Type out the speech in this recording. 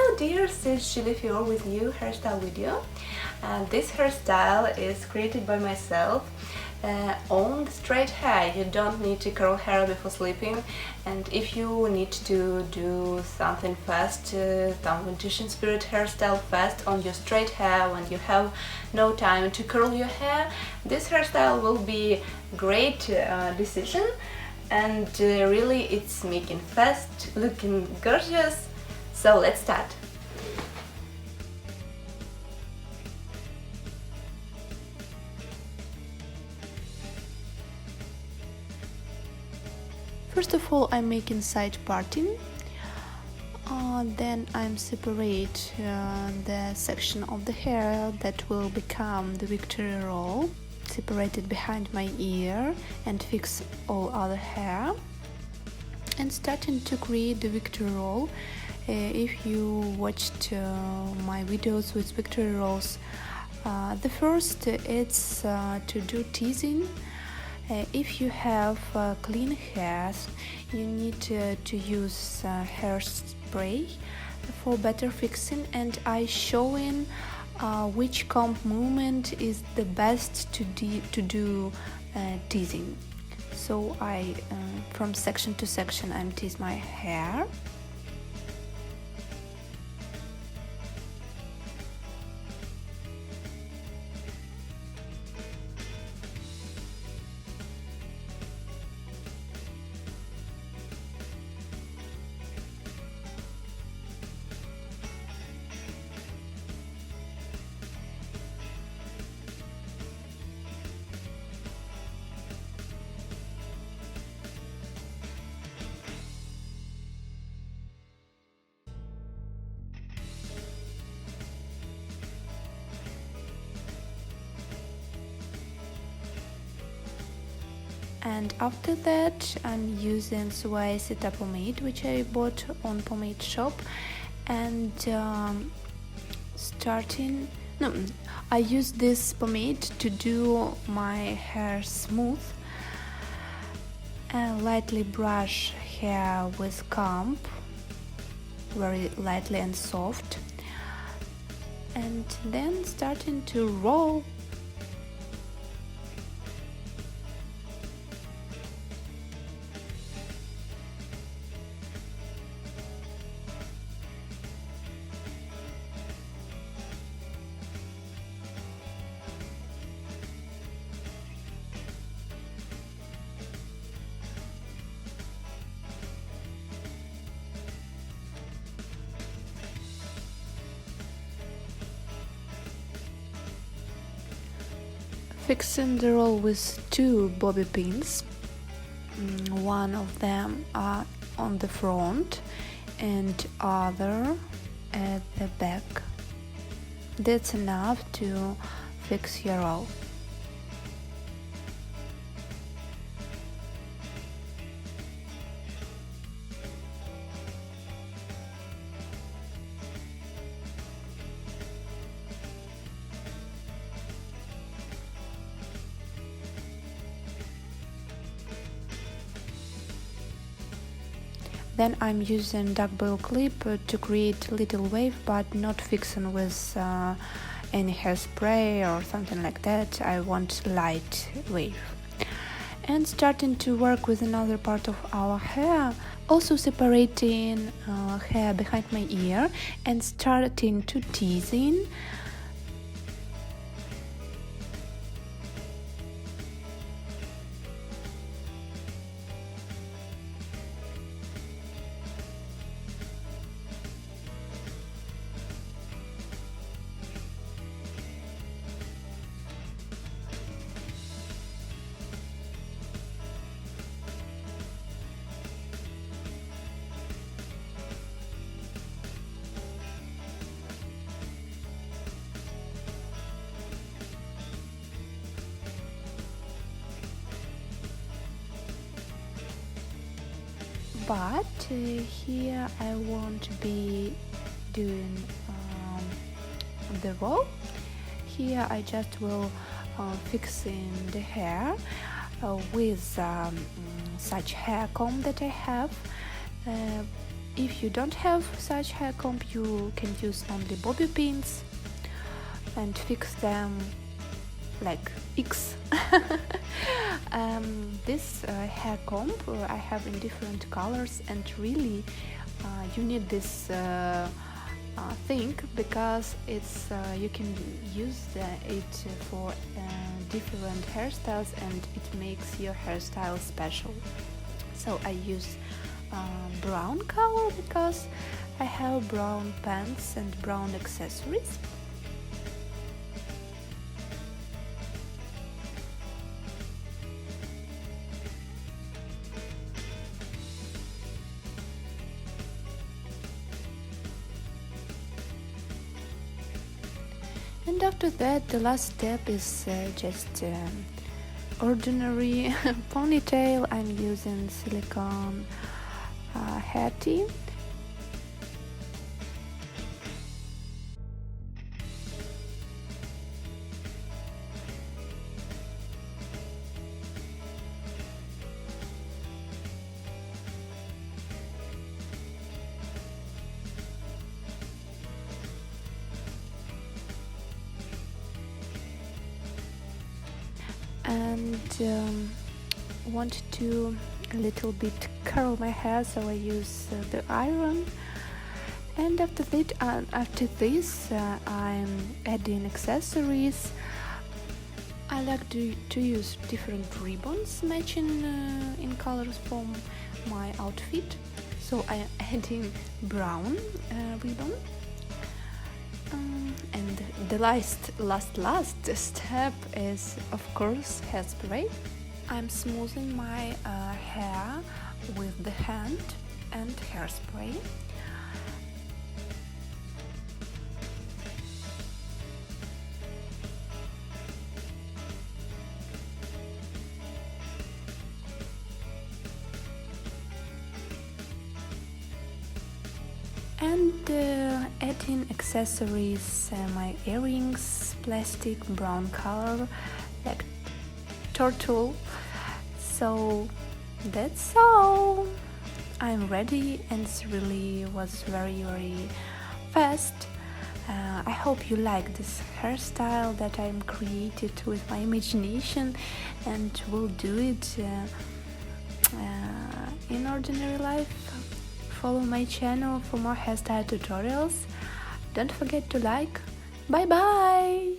Hello dears, it's Julie Fior with new hairstyle video. This hairstyle is created by myself on the straight hair. You don't need to curl hair before sleeping, and if you need to do something fast, some competition spirit hairstyle fast on your straight hair when you have no time to curl your hair, this hairstyle will be great decision. And really it's making fast, looking gorgeous. So let's start. First of all, I'm making side parting. Then I'm separate the section of the hair that will become the victory roll, separate it behind my ear and fix all other hair, and starting to create the victory roll. If you watched my videos with victory rolls, the first it's to do teasing. If you have clean hairs, you need to use hairspray for better fixing, and I showing which comb movement is the best to do teasing. So I from section to section I'm tease my hair. And after that I'm using Suavecita pomade, which I bought on pomade shop, and I use this pomade to do my hair smooth and lightly brush hair with comb, very lightly and soft, and then starting to roll. Fixing the roll with two bobby pins. One of them are on the front and other at the back. That's enough to fix your roll. Then I'm using duck bill clip to create little wave, but not fixing with any hairspray or something like that. I want light wave. And starting to work with another part of our hair, also separating hair behind my ear and starting to teasing. But here I won't be doing the roll. Here I just will fixing the hair with such hair comb that I have. If you don't have such hair comb, you can use only bobby pins and fix them like X. This hair comb I have in different colors, and really you need this thing because it's you can use it for different hairstyles, and it makes your hairstyle special. So I use brown color because I have brown pants and brown accessories. And after that, the last step is just ordinary ponytail. I'm using silicone hair tee. And want to a little bit curl my hair, so I use the iron. And after this I'm adding accessories. I like to use different ribbons matching in colors from my outfit, so I'm adding brown ribbon. And the last step is, of course, hairspray. I'm smoothing my hair with the hand and hairspray. And adding accessories, my earrings, plastic, brown color, like turtle. So that's all. I'm ready, and it really was very fast. I hope you like this hairstyle that I'm created with my imagination, and will do it in ordinary life. Follow my channel for more hairstyle tutorials. Don't forget to like. Bye bye!